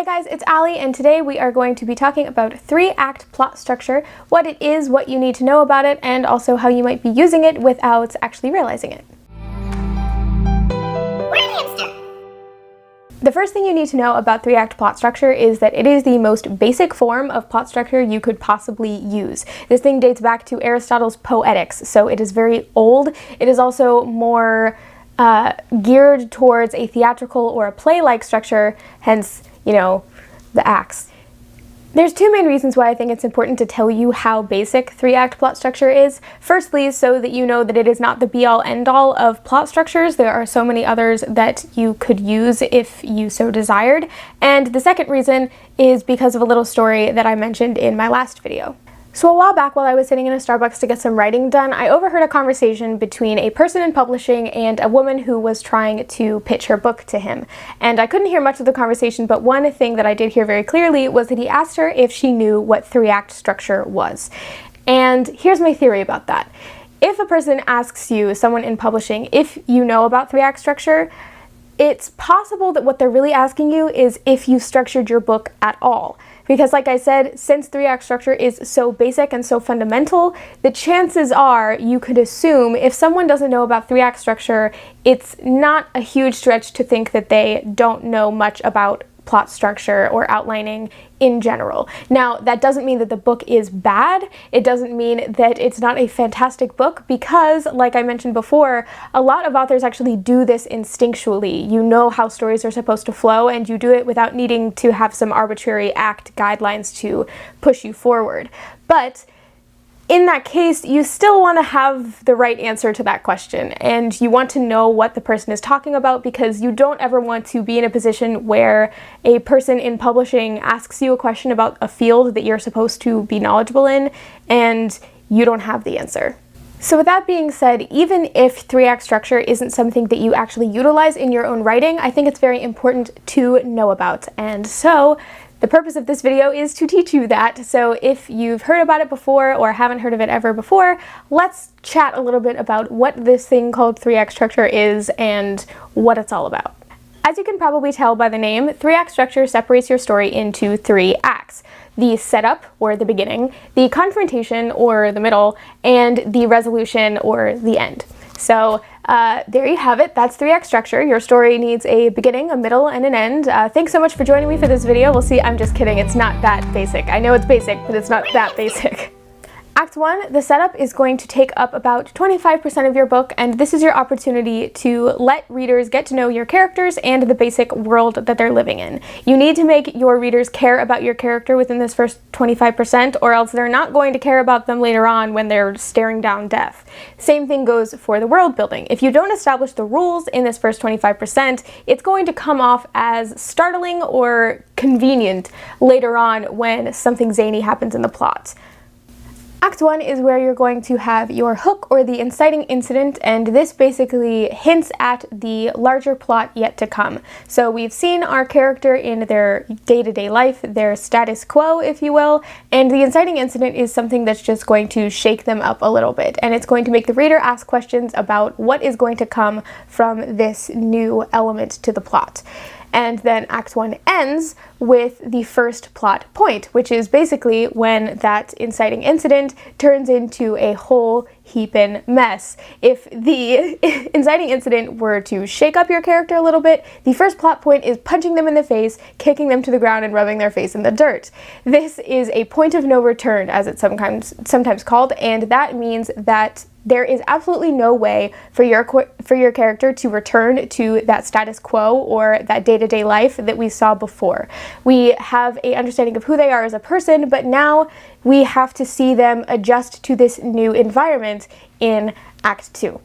Hey guys, it's Allie, and today we are going to be talking about 3-act plot structure, what it is, what you need to know about it, and also how you might be using it without actually realizing it. The first thing you need to know about 3-act plot structure is that it is the most basic form of plot structure you could possibly use. This thing dates back to Aristotle's Poetics, so it is very old. It is also more geared towards a theatrical or a play-like structure, hence, you know, the acts. There's two main reasons why I think it's important to tell you how basic 3-act plot structure is. Firstly, so that you know that it is not the be-all end-all of plot structures. There are so many others that you could use if you so desired. And the second reason is because of a little story that I mentioned in my last video. So a while back, while I was sitting in a Starbucks to get some writing done, I overheard a conversation between a person in publishing and a woman who was trying to pitch her book to him. And I couldn't hear much of the conversation, but one thing that I did hear very clearly was that he asked her if she knew what 3-act structure was. And here's my theory about that. If a person asks you, someone in publishing, if you know about 3-act structure, it's possible that what they're really asking you is if you've structured your book at all. Because like I said, since 3-act structure is so basic and so fundamental, the chances are you could assume if someone doesn't know about 3-act structure, it's not a huge stretch to think that they don't know much about plot structure or outlining in general. Now, that doesn't mean that the book is bad. It doesn't mean that it's not a fantastic book because, like I mentioned before, a lot of authors actually do this instinctually. You know how stories are supposed to flow, and you do it without needing to have some arbitrary act guidelines to push you forward. But in that case, you still want to have the right answer to that question, and you want to know what the person is talking about because you don't ever want to be in a position where a person in publishing asks you a question about a field that you're supposed to be knowledgeable in, and you don't have the answer. So with that being said, even if 3-act structure isn't something that you actually utilize in your own writing, I think it's very important to know about. And so the purpose of this video is to teach you that. So if you've heard about it before or haven't heard of it ever before, let's chat a little bit about what this thing called 3-act structure is and what it's all about. As you can probably tell by the name, 3-act structure separates your story into 3 acts. The setup, or the beginning, the confrontation, or the middle, and the resolution, or the end. So there you have it. That's 3-act structure. Your story needs a beginning, a middle, and an end. Thanks so much for joining me for this video. We'll see. I'm just kidding. It's not that basic. I know it's basic, but it's not that basic. Act 1, the setup is going to take up about 25% of your book, and this is your opportunity to let readers get to know your characters and the basic world that they're living in. You need to make your readers care about your character within this first 25%, or else they're not going to care about them later on when they're staring down death. Same thing goes for the world building. If you don't establish the rules in this first 25%, it's going to come off as startling or convenient later on when something zany happens in the plot. Act 1 is where you're going to have your hook or the inciting incident, and this basically hints at the larger plot yet to come. So we've seen our character in their day-to-day life, their status quo, if you will, and the inciting incident is something that's just going to shake them up a little bit, and it's going to make the reader ask questions about what is going to come from this new element to the plot. And then Act 1 ends with the first plot point, which is basically when that inciting incident turns into a whole heapin' mess. If the inciting incident were to shake up your character a little bit, the first plot point is punching them in the face, kicking them to the ground, and rubbing their face in the dirt. This is a point of no return, as it's sometimes called, and that means that there is absolutely no way for your character to return to that status quo or that day-to-day life that we saw before. We have an understanding of who they are as a person, but now we have to see them adjust to this new environment in Act 2.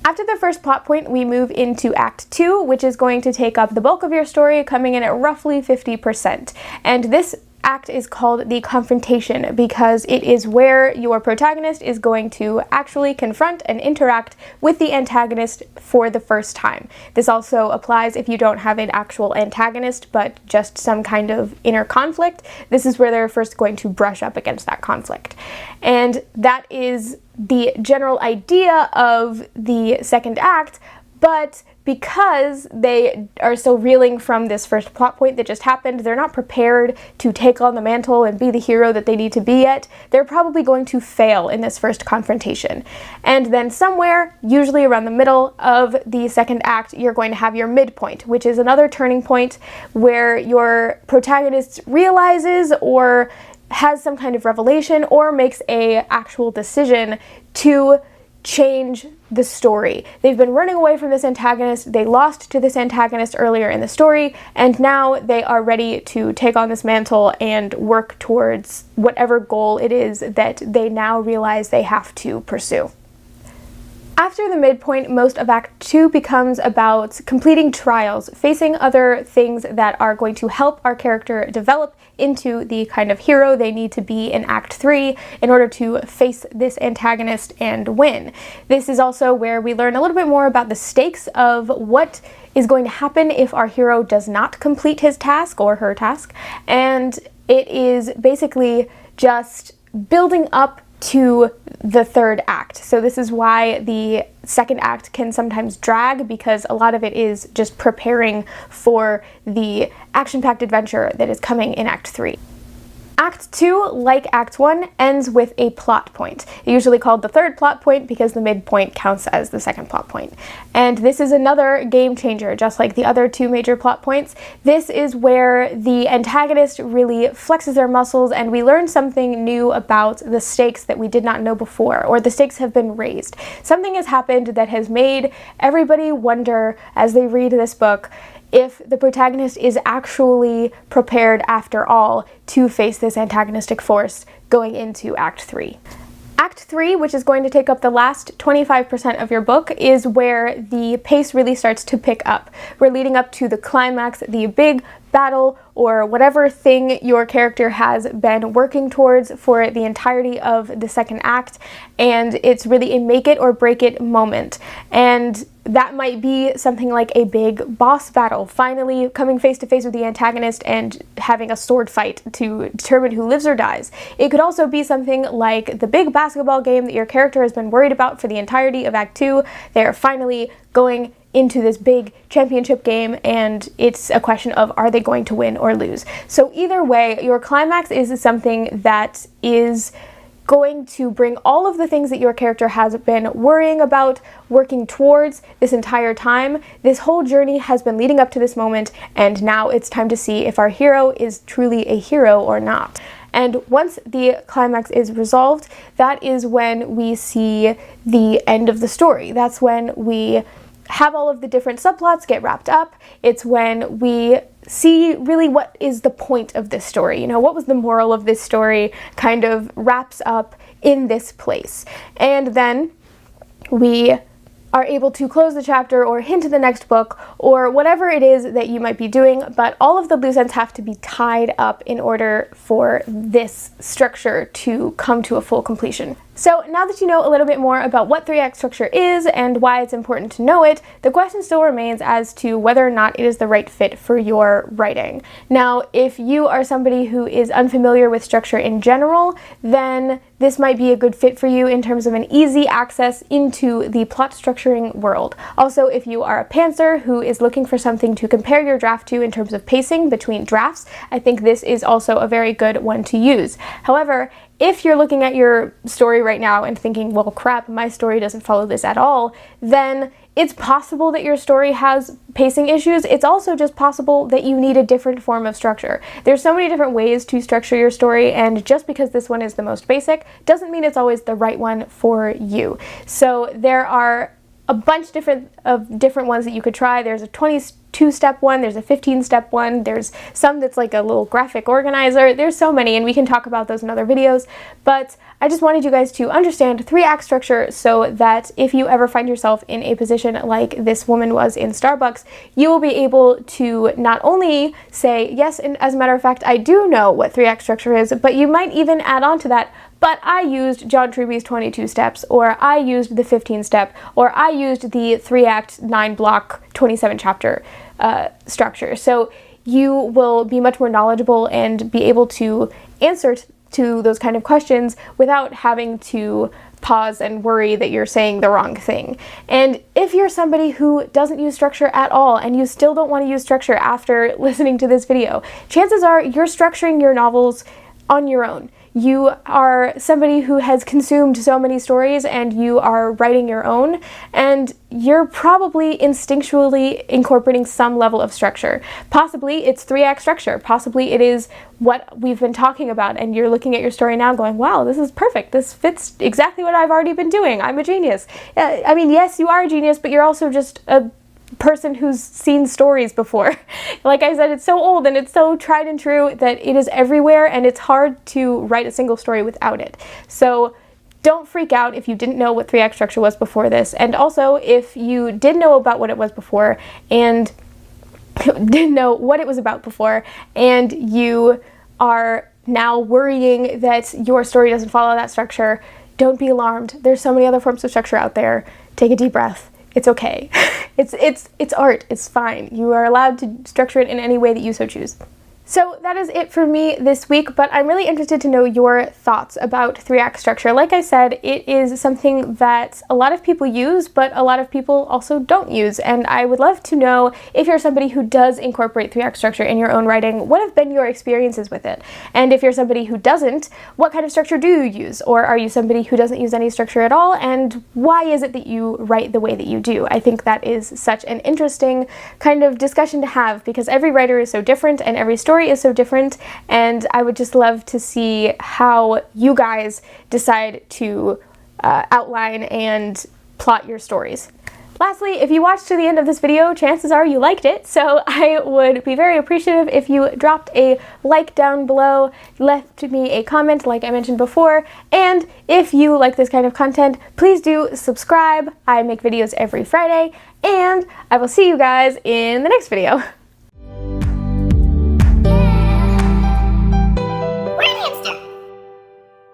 After the first plot point, we move into Act 2, which is going to take up the bulk of your story, coming in at roughly 50%. And this act is called the confrontation because it is where your protagonist is going to actually confront and interact with the antagonist for the first time. This also applies if you don't have an actual antagonist, but just some kind of inner conflict. This is where they're first going to brush up against that conflict. And that is the general idea of the second act, but because they are still reeling from this first plot point that just happened, they're not prepared to take on the mantle and be the hero that they need to be yet. They're probably going to fail in this first confrontation. And then somewhere, usually around the middle of the second act, you're going to have your midpoint, which is another turning point where your protagonist realizes or has some kind of revelation or makes a actual decision to change the story. They've been running away from this antagonist, they lost to this antagonist earlier in the story, and now they are ready to take on this mantle and work towards whatever goal it is that they now realize they have to pursue. After the midpoint, most of Act 2 becomes about completing trials, facing other things that are going to help our character develop into the kind of hero they need to be in Act 3 in order to face this antagonist and win. This is also where we learn a little bit more about the stakes of what is going to happen if our hero does not complete his task or her task, and it is basically just building up to the third act. So this is why the second act can sometimes drag, because a lot of it is just preparing for the action-packed adventure that is coming in Act 3. Act 2, like Act 1, ends with a plot point, usually called the third plot point because the midpoint counts as the second plot point. And this is another game changer, just like the other two major plot points. This is where the antagonist really flexes their muscles and we learn something new about the stakes that we did not know before, or the stakes have been raised. Something has happened that has made everybody wonder as they read this book if the protagonist is actually prepared after all to face this antagonistic force going into Act 3. Act 3, which is going to take up the last 25% of your book, is where the pace really starts to pick up. We're leading up to the climax, the big battle, or whatever thing your character has been working towards for the entirety of the second act, and it's really a make it or break it moment. And that might be something like a big boss battle, finally coming face to face with the antagonist and having a sword fight to determine who lives or dies. It could also be something like the big basketball game that your character has been worried about for the entirety of Act 2. They're finally going into this big championship game, and it's a question of are they going to win or lose. So either way, your climax is something that is going to bring all of the things that your character has been worrying about, working towards this entire time. This whole journey has been leading up to this moment, and now it's time to see if our hero is truly a hero or not. And once the climax is resolved, that is when we see the end of the story. That's when we have all of the different subplots get wrapped up. It's when we see really what is the point of this story. You know, what was the moral of this story kind of wraps up in this place. And then we are able to close the chapter or hint to the next book or whatever it is that you might be doing, but all of the loose ends have to be tied up in order for this structure to come to a full completion. So now that you know a little bit more about what 3-act structure is and why it's important to know it, the question still remains as to whether or not it is the right fit for your writing. Now, if you are somebody who is unfamiliar with structure in general, then this might be a good fit for you in terms of an easy access into the plot structuring world. Also, if you are a pantser who is looking for something to compare your draft to in terms of pacing between drafts, I think this is also a very good one to use. However, if you're looking at your story right now and thinking, well, crap, my story doesn't follow this at all, then it's possible that your story has pacing issues. It's also just possible that you need a different form of structure. There's so many different ways to structure your story, and just because this one is the most basic doesn't mean it's always the right one for you. So there are a bunch of different ones that you could try. There's a 22-step one, there's a 15-step one, there's some that's like a little graphic organizer. There's so many, and we can talk about those in other videos, but I just wanted you guys to understand 3-act structure so that if you ever find yourself in a position like this woman was in Starbucks, you will be able to not only say, yes, and as a matter of fact, I do know what 3-act structure is, but you might even add on to that, but I used John Truby's 22 steps, or I used the 15-step, or I used the 3-act, 9-block, 27-chapter structure. So you will be much more knowledgeable and be able to answer to those kind of questions without having to pause and worry that you're saying the wrong thing. And if you're somebody who doesn't use structure at all and you still don't want to use structure after listening to this video, chances are you're structuring your novels on your own. You are somebody who has consumed so many stories and you are writing your own, and you're probably instinctually incorporating some level of structure. Possibly it's 3-act structure. Possibly it is what we've been talking about and you're looking at your story now going, wow, this is perfect. This fits exactly what I've already been doing. I'm a genius. I mean, yes, you are a genius, but you're also just a person who's seen stories before. Like I said, it's so old and it's so tried and true that it is everywhere, and it's hard to write a single story without it. So don't freak out if you didn't know what 3-act structure was before this, and also if you did know about what it was before and didn't know what it was about before, and you are now worrying that your story doesn't follow that structure, don't be alarmed. There's so many other forms of structure out there. Take a deep breath. It's okay. It's art. It's fine. You are allowed to structure it in any way that you so choose. So that is it for me this week, but I'm really interested to know your thoughts about 3-act structure. Like I said, it is something that a lot of people use, but a lot of people also don't use, and I would love to know if you're somebody who does incorporate 3-act structure in your own writing, what have been your experiences with it? And if you're somebody who doesn't, what kind of structure do you use? Or are you somebody who doesn't use any structure at all, and why is it that you write the way that you do? I think that is such an interesting kind of discussion to have, because every writer is so different and every story is so different, and I would just love to see how you guys decide to outline and plot your stories. Lastly, if you watched to the end of this video, chances are you liked it, so I would be very appreciative if you dropped a like down below, left me a comment like I mentioned before, and if you like this kind of content, please do subscribe. I make videos every Friday, and I will see you guys in the next video.